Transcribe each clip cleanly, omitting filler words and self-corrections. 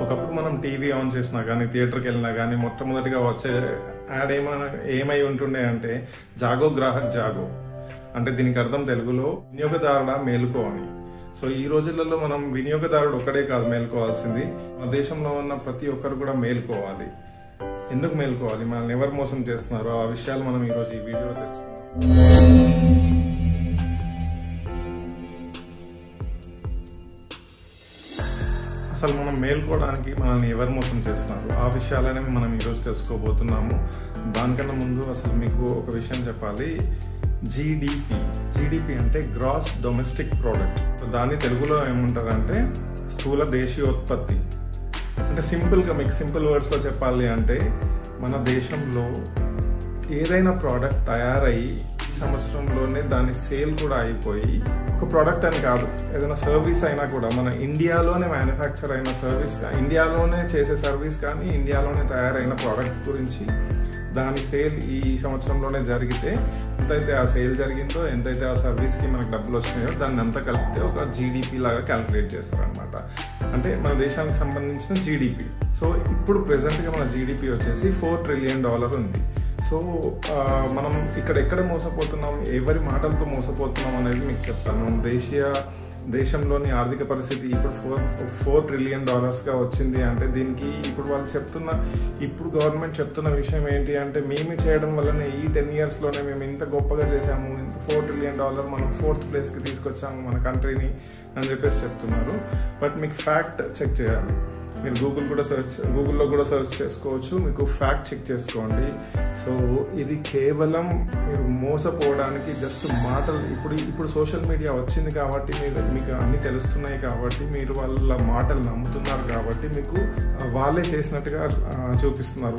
ఒకప్పుడు మనం TV on చేసినా కానీ థియేటర్కి వెళ్ళినా కానీ మొట్టమొదటిగా వచ్చే యాడ్ ఏమై ఉంటుండే అంటే జాగో గ్రాహక్ జాగో, అంటే దీనికి అర్థం తెలుగులో వినియోగదారుడా మేలుకో అని. సో ఈ రోజులలో మనం వినియోగదారుడు ఒకటే కాదు మేలుకోవాల్సింది, మన దేశంలో ఉన్న ప్రతి ఒక్కరు కూడా మేలుకోవాలి. ఎందుకు మేలుకోవాలి, మనల్ని ఎవరు మోసం చేస్తున్నారో ఆ విషయాలు మనం ఈరోజు ఈ వీడియోలో తెలుసుకుందాం. అసలు మనం మేల్కోవడానికి మనల్ని ఎవరు మోసం చేస్తున్నారు ఆ విషయాలనే మనం ఈరోజు తెలుసుకోబోతున్నాము. దానికన్నా ముందు అసలు మీకు ఒక విషయం చెప్పాలి. జీడిపి అంటే గ్రాస్ డొమెస్టిక్ ప్రోడక్ట్. దాన్ని తెలుగులో ఏమంటారంటే స్థూల దేశీయోత్పత్తి. అంటే సింపుల్గా మీకు సింపుల్ వర్డ్స్లో చెప్పాలి అంటే మన దేశంలో ఏదైనా ప్రోడక్ట్ తయారయ్యి ఈ సంవత్సరంలోనే దాని సేల్ కూడా అయిపోయి, ఒక ప్రోడక్ట్ అని కాదు ఏదైనా సర్వీస్ అయినా కూడా మన ఇండియాలోనే మ్యానుఫ్యాక్చర్ అయిన సర్వీస్, ఇండియాలోనే చేసే సర్వీస్ కానీ ఇండియాలోనే తయారైన ప్రోడక్ట్ గురించి దాని సేల్ ఈ సంవత్సరంలోనే జరిగితే ఎంతైతే ఆ సేల్ జరిగిందో, ఎంతైతే ఆ సర్వీస్కి మనకు డబ్బులు వచ్చినాయో దాన్ని అంతా కలిపితే ఒక జీడిపి లాగా క్యాలిక్యులేట్ చేస్తారనమాట. అంటే మన దేశానికి సంబంధించిన జీడిపి. సో ఇప్పుడు ప్రెసెంట్గా మన జీడిపి వచ్చేసి $4 ట్రిలియన్ ఉంది. సో మనం ఎక్కడ మోసపోతున్నాం, ఎవరి మాటలతో మోసపోతున్నాం అనేది మీకు చెప్తాను. దేశంలోని ఆర్థిక పరిస్థితి ఇప్పుడు $4 ట్రిలియన్ వచ్చింది అంటే దీనికి ఇప్పుడు గవర్నమెంట్ చెప్తున్న విషయం ఏంటి అంటే మేము చేయడం వల్లనే ఈ 10 yearsలోనే మేము ఇంత గొప్పగా చేసాము, $4 ట్రిలియన్ మనం 4th ప్లేస్కి తీసుకొచ్చాము మన కంట్రీని అని చెప్పేసి చెప్తున్నారు. బట్ మీకు ఫ్యాక్ట్ చెక్ చేయాలి. మీరు గూగుల్లో కూడా సెర్చ్ చేసుకోవచ్చు, మీకు ఫ్యాక్ట్ చెక్ చేసుకోండి. సో ఇది కేవలం మీరు మోసపోవడానికి జస్ట్ మాటలు. ఇప్పుడు సోషల్ మీడియా వచ్చింది కాబట్టి మీకు అన్నీ తెలుస్తున్నాయి కాబట్టి మీరు వాళ్ళ మాటలు నమ్ముతున్నారు కాబట్టి మీకు వాళ్ళే చేసినట్టుగా చూపిస్తున్నారు.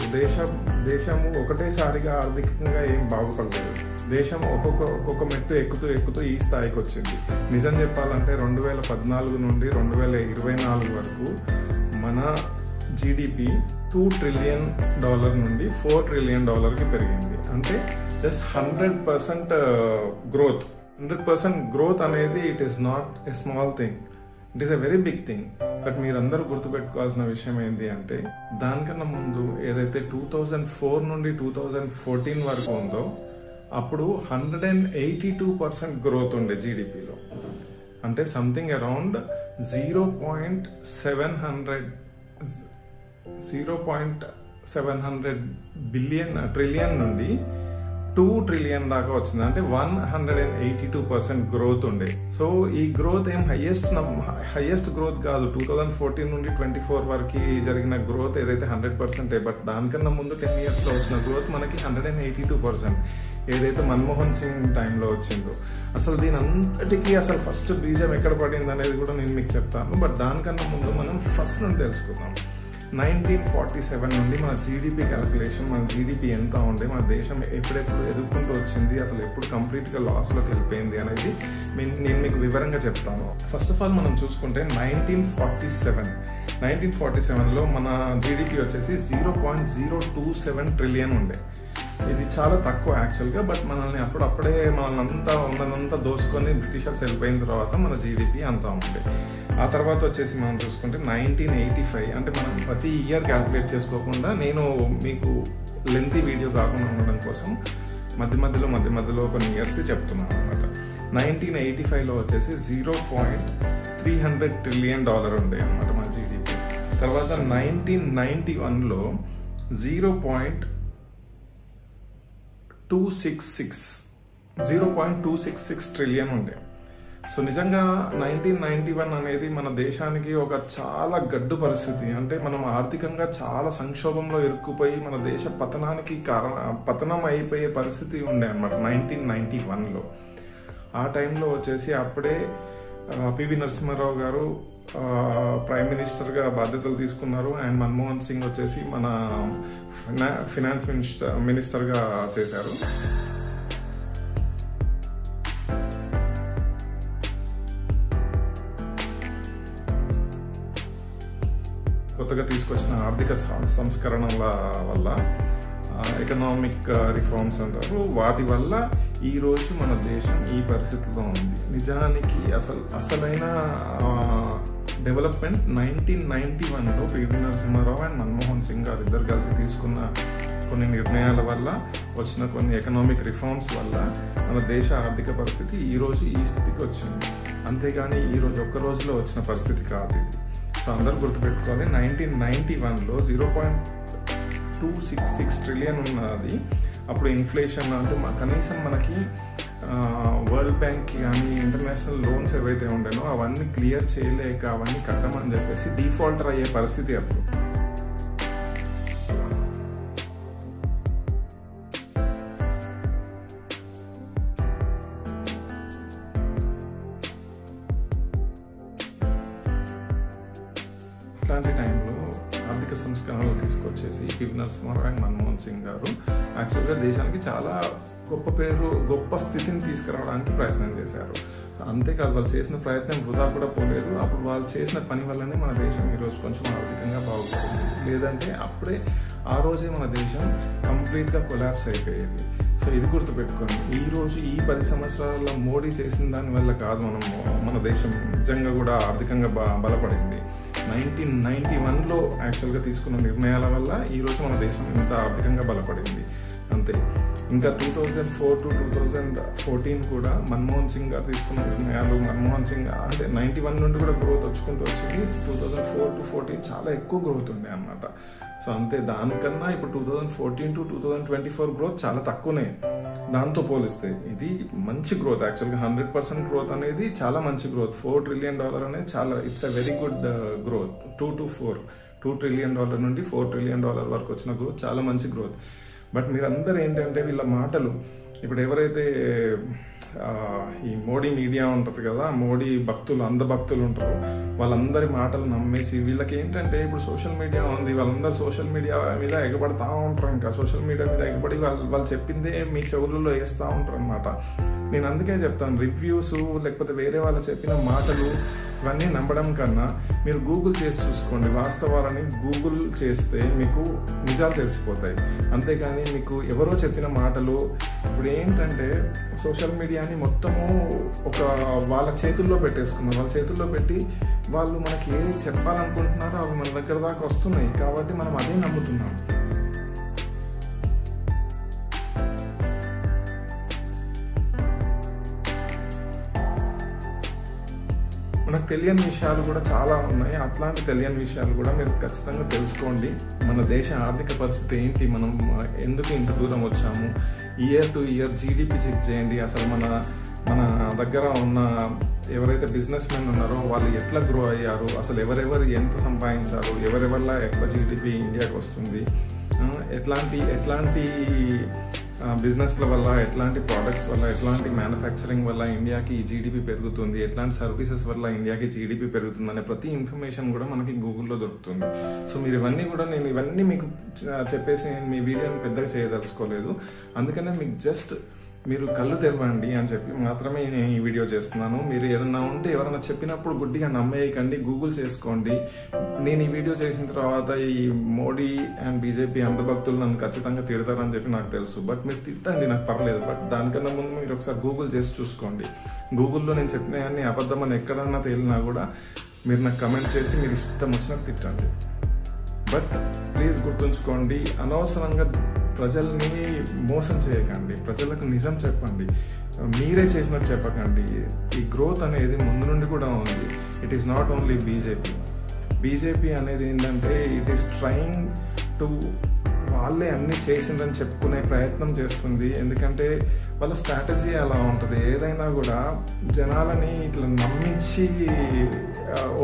దేశము ఒకటేసారిగా ఆర్థికంగా ఏం బాగుపడలేదు. దేశం ఒక్కొక్క మెట్టు ఎక్కుతూ ఈ స్థాయికి వచ్చింది. నిజం చెప్పాలంటే 2014 నుండి 2024 వరకు మన జీడిపి $2 ట్రిలియన్ నుండి $4 ట్రిలియన్ పెరిగింది. అంటే జస్ట్ 100% గ్రోత్. 100% గ్రోత్ అనేది it is not a small thing, it is a very big thing. But మీరందరూ గుర్తుపెట్టుకోవాల్సిన విషయం ఏంటి అంటే దానికన్నా ముందు ఏదైతే 2004 నుండి 2014 వరకు ఉందో అప్పుడు 182% గ్రోత్ ఉండే జీడిపిలో. అంటే సంథింగ్ అరౌండ్ 0.700 ట్రిలియన్ నుండి 2 ట్రిలియన్ దాకా వచ్చింది. అంటే 182% గ్రోత్ ఉండే. సో ఈ గ్రోత్ ఏం హైయెస్ట్ గ్రోత్ కాదు. 2014 నుండి 24 వరకు జరిగిన గ్రోత్ ఏదైతే 100%, బట్ దానికన్నా ముందు 10 yearsలో వచ్చిన గ్రోత్ మనకి 182%. ఏదైతే మన్మోహన్ సింగ్ టైంలో వచ్చిందో. అసలు దీని అంతటికీ అసలు ఫస్ట్ బీజం ఎక్కడ పడింది అనేది కూడా నేను మీకు చెప్తాను. బట్ దానికన్నా ముందు మనం ఫస్ట్ నుండి తెలుసుకుందాం. 1947 నుండి మన జీడిపి క్యాలిక్యులేషన్, మన జీడిపి ఎంత ఉండే, మన దేశం ఎప్పుడెప్పుడు ఎదుర్కొంటూ వచ్చింది, అసలు ఎప్పుడు కంప్లీట్గా లాస్లోకి వెళ్ళిపోయింది అనేది నేను మీకు వివరంగా చెప్తాను. ఫస్ట్ ఆఫ్ ఆల్ మనం చూసుకుంటే 1947లో మన జీడిపి వచ్చేసి 0.027 ట్రిలియన్ ఉండే. ఇది చాలా తక్కువ యాక్చువల్గా. బట్ అప్పుడే ఉన్నదంతా దోసుకొని బ్రిటిషర్స్ వెళ్ళిపోయిన తర్వాత మన జీడిపి అంతా ఉండే. ఆ తర్వాత వచ్చేసి మనం చూసుకుంటే 1985, అంటే మనం ప్రతి ఇయర్ క్యాలిక్యులేట్ చేసుకోకుండా నేను మీకు లెంతీ వీడియో కాకుండా ఉండడం కోసం మధ్య మధ్యలో కొన్ని ఇయర్స్ చెప్తున్నాను అనమాట. 1985లో వచ్చేసి $0.300 ట్రిలియన్ ఉండే అనమాట మన జీడిపి. తర్వాత 1991లో 0.266 ట్రిలియన్ ఉండే. సో నిజంగా 1991 అనేది మన దేశానికి ఒక చాలా గడ్డు పరిస్థితి. అంటే మనం ఆర్థికంగా చాలా సంక్షోభంలో ఇరుక్కుపోయి మన దేశ పతనం అయిపోయే పరిస్థితి ఉండే అనమాట 1991లో. ఆ టైంలో వచ్చేసి అప్పుడే పివి నరసింహారావు గారు ప్రైమ్ మినిస్టర్గా బాధ్యతలు తీసుకున్నారు. అండ్ మన్మోహన్ సింగ్ వచ్చేసి మన ఫినాన్స్ మినిస్టర్గా చేశారు. కొత్తగా తీసుకొచ్చిన ఆర్థిక సంస్కరణల వల్ల ఎకనామిక్ రిఫార్మ్స్ అంటారు, వాటి వల్ల ఈరోజు మన దేశం ఈ పరిస్థితిలో ఉంది. నిజానికి అసలైన డెవలప్మెంట్ 1991లో పివి నరసింహారావు అండ్ మన్మోహన్ సింగ్ గారు ఇద్దరు కలిసి తీసుకున్న కొన్ని నిర్ణయాల వల్ల వచ్చిన కొన్ని ఎకనామిక్ రిఫార్మ్స్ వల్ల మన దేశ ఆర్థిక పరిస్థితి ఈరోజు ఈ స్థితికి వచ్చింది. అంతేగాని ఈరోజు ఒక్క రోజులో వచ్చిన పరిస్థితి కాదు ఇది. సో అందరూ గుర్తుపెట్టుకోవాలి, 1991లో 0.266 ట్రిలియన్ ఉన్నది. అప్పుడు ఇన్ఫ్లేషన్ అంటే కనీసం మనకి వరల్డ్ బ్యాంక్ కానీ ఇంటర్నేషనల్ లోన్స్ ఏవైతే ఉండేనో అవన్నీ క్లియర్ చేయలేక అవన్నీ కట్టమని చెప్పేసి డిఫాల్టర్ అయ్యే పరిస్థితి అప్పుడు. ఇట్లాంటి టైంలో ఆర్థిక సంస్కరణలు తీసుకొచ్చేసి పివి నరసింహారావు అండ్ మన్మోహన్ సింగ్ గారు యాక్చువల్గా దేశానికి చాలా గొప్ప స్థితిని తీసుకురావడానికి ప్రయత్నం చేశారు. అంతేకాదు వాళ్ళు చేసిన ప్రయత్నం వృధా కూడా పోలేదు. అప్పుడు వాళ్ళు చేసిన పని వల్లనే మన దేశం ఈరోజు కొంచెం ఆర్థికంగా బాగుపడింది. లేదంటే అప్పుడే ఆ రోజే మన దేశం కంప్లీట్గా కొలాప్స్ అయిపోయేది. సో ఇది గుర్తుపెట్టుకోండి. ఈరోజు ఈ 10 సంవత్సరాలలో మోడీ చేసిన దాని వల్ల కాదు మన దేశం నిజంగా కూడా ఆర్థికంగా బలపడింది. 1991లో యాక్చువల్గా తీసుకున్న నిర్ణయాల వల్ల ఈరోజు మన దేశం ఇంత ఆర్థికంగా బలపడింది అంతే. ఇంకా 2004 to 2014 కూడా మన్మోహన్ సింగ్ గారు తీసుకున్న నిర్ణయాలు, మన్మోహన్ సింగ్ అంటే 91 నుండి కూడా గ్రోత్ వచ్చుకుంటూ వచ్చింది. 2004 to 2014 చాలా ఎక్కువ గ్రోత్ ఉండే అన్నమాట. సో అంతే, దానికన్నా ఇప్పుడు 2014 to 2024 గ్రోత్ చాలా తక్కువనే దాంతో పోలిస్తే. ఇది మంచి గ్రోత్, యాక్చువల్గా 100% గ్రోత్ అనేది చాలా మంచి గ్రోత్. $4 trillion అనేది చాలా, it's a very good growth. 2 trillion నుండి $4 trillion వరకు వచ్చిన గ్రోత్ చాలా మంచి గ్రోత్. బట్ మీరందరూ ఏంటంటే వీళ్ళ మాటలు, ఇప్పుడు ఎవరైతే ఈ మోడీ మీడియా ఉంటుంది కదా, మోడీ భక్తులు, అంధభక్తులు ఉంటారు, వాళ్ళందరి మాటలు నమ్మేసి వీళ్ళకి ఏంటంటే ఇప్పుడు సోషల్ మీడియా ఉంది, వాళ్ళందరూ సోషల్ మీడియా మీద ఎగబడతా ఉంటారు. ఇంకా సోషల్ మీడియా మీద ఎగబడి వాళ్ళు చెప్పిందే మీ చెవులలో వేస్తూ ఉంటారు అనమాట. నేను అందుకే చెప్తాను, రివ్యూస్ లేకపోతే వేరే వాళ్ళు చెప్పిన మాటలు ఇవన్నీ నమ్మడం కన్నా మీరు గూగుల్ చేసి చూసుకోండి. వాస్తవాలని గూగుల్ చేస్తే మీకు నిజాలు తెలిసిపోతాయి. అంతేగాని మీకు ఎవరో చెప్పిన మాటలు, ఇప్పుడు ఏంటంటే సోషల్ మీడియాని మొత్తము వాళ్ళ చేతుల్లో పెట్టేసుకున్నారు. వాళ్ళ చేతుల్లో పెట్టి వాళ్ళు మనకి ఏది చెప్పాలనుకుంటున్నారో అవి మన దగ్గర దాకా వస్తున్నాయి. కాబట్టి మనం అదే నమ్ముతున్నాం. మనకు తెలియని విషయాలు కూడా చాలా ఉన్నాయి. అట్లాంటి తెలియని విషయాలు కూడా మీరు ఖచ్చితంగా తెలుసుకోండి. మన దేశ ఆర్థిక పరిస్థితి ఏంటి, మనం ఎందుకు ఇంత దూరం వచ్చాము, year to year GDP check చేయండి. అసలు మన దగ్గర ఉన్న ఎవరైతే బిజినెస్ మెన్ ఉన్నారో వాళ్ళు ఎట్లా గ్రో అయ్యారు, అసలు ఎవరెవరు ఎంత సంపాదించారు, ఎవరెవరిలా ఎక్కువ జీడిపి ఇండియాకి వస్తుంది, ఎట్లాంటి బిజినెస్ల వల్ల, ఎట్లాంటి ప్రోడక్ట్స్ వల్ల, ఎట్లాంటి మ్యానుఫ్యాక్చరింగ్ వల్ల ఇండియాకి జీడిపి పెరుగుతుంది, ఎట్లాంటి సర్వీసెస్ వల్ల ఇండియాకి జీడిపి పెరుగుతుంది అనే ప్రతి ఇన్ఫర్మేషన్ కూడా మనకి గూగుల్లో దొరుకుతుంది. సో మీరు నేను ఇవన్నీ మీకు చెప్పేసి మీ వీడియోని పెద్దగా చేయదలుచుకోలేదు. అందుకనే మీకు జస్ట్ మీరు కళ్ళు తెరవండి అని చెప్పి మాత్రమే నేను ఈ వీడియో చేస్తున్నాను. మీరు ఏదన్నా ఉంటే ఎవరైనా చెప్పినప్పుడు గుడ్డిగా నమ్మేయకండి, గూగుల్ చేసుకోండి. నేను ఈ వీడియో చేసిన తర్వాత ఈ మోడీ అండ్ బీజేపీ అంధభక్తులు నన్ను ఖచ్చితంగా తిడతారని చెప్పి నాకు తెలుసు. బట్ మీరు తిట్టండి, నాకు పర్లేదు. బట్ దానికన్నా ముందు మీరు ఒకసారి గూగుల్ చేసి చూసుకోండి. గూగుల్లో నేను చెప్పినవన్నీ అబద్ధమని ఎక్కడన్నా తేలినా కూడా మీరు నాకు కమెంట్ చేసి మీరు ఇష్టం వచ్చినట్టు తిట్టండి. బట్ ప్లీజ్ గుర్తుంచుకోండి, అనవసరంగా ప్రజల్ని మోసం చేయకండి, ప్రజలకు నిజం చెప్పండి, మీరే చేసినట్టు చెప్పకండి. ఈ గ్రోత్ అనేది ముందు నుండి కూడా ఉంది. It is not only BJP అనేది ఏంటంటే ఇట్ ఈస్ ట్రైయింగ్ టు వాళ్ళే అన్నీ చేసిందని చెప్పుకునే ప్రయత్నం చేస్తుంది. ఎందుకంటే వాళ్ళ స్ట్రాటజీ అలా ఉంటుంది. ఏదైనా కూడా జనాలని ఇట్లా నమ్మించి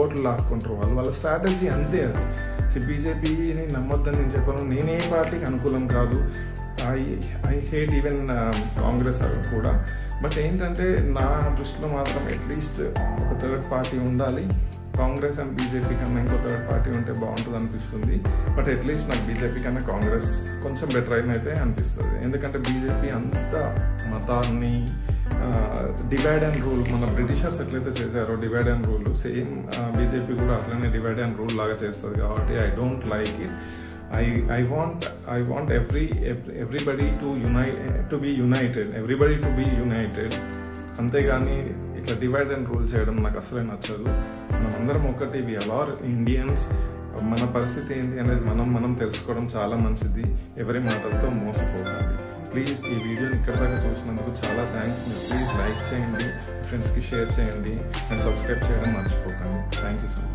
ఓట్లు లాక్కుంటారు వాళ్ళ స్ట్రాటజీ అంతే అది. బీజేపీని నమ్మొద్దని నేను చెప్పను. నేనే పార్టీకి అనుకూలం కాదు. ఐ హేట్ ఈవెన్ కాంగ్రెస్ కూడా. బట్ ఏంటంటే నా దృష్టిలో మాత్రం అట్లీస్ట్ ఒక థర్డ్ పార్టీ ఉండాలి. కాంగ్రెస్ అండ్ బీజేపీ కన్నా ఇంకో థర్డ్ పార్టీ ఉంటే బాగుంటుంది అనిపిస్తుంది. బట్ అట్లీస్ట్ నాకు బీజేపీ కన్నా కాంగ్రెస్ కొంచెం బెటర్ అయితే అనిపిస్తుంది. ఎందుకంటే బీజేపీ అంత మతాన్ని డివైడ్ అండ్ రూల్, మన బ్రిటిషర్స్ ఎట్లయితే చేశారో divide and rule, same BJP కూడా అట్లనే డివైడ్ అండ్ రూల్ లాగా చేస్తుంది. కాబట్టి I don't like it. I want everybody to be united. అంతేగాని ఇట్లా డివైడ్ అండ్ రూల్ చేయడం నాకు అసలే నచ్చదు. మనమందరం ఒకటి, వి ఆర్ ఇండియన్స్. మన పరిస్థితి ఏంటి అనేది మనం తెలుసుకోవడం చాలా మంచిది. ఎవరి మాటలతో మోసపోకండి. ప్లీజ్ ఈ వీడియోని ఇక్కడ దాకా చూసినందుకు చాలా థ్యాంక్స్. మీరు ప్లీజ్ లైక్ చేయండి, ఫ్రెండ్స్కి షేర్ చేయండి అండ్ సబ్స్క్రైబ్ చేయడం మర్చిపోకండి. Thank you so much.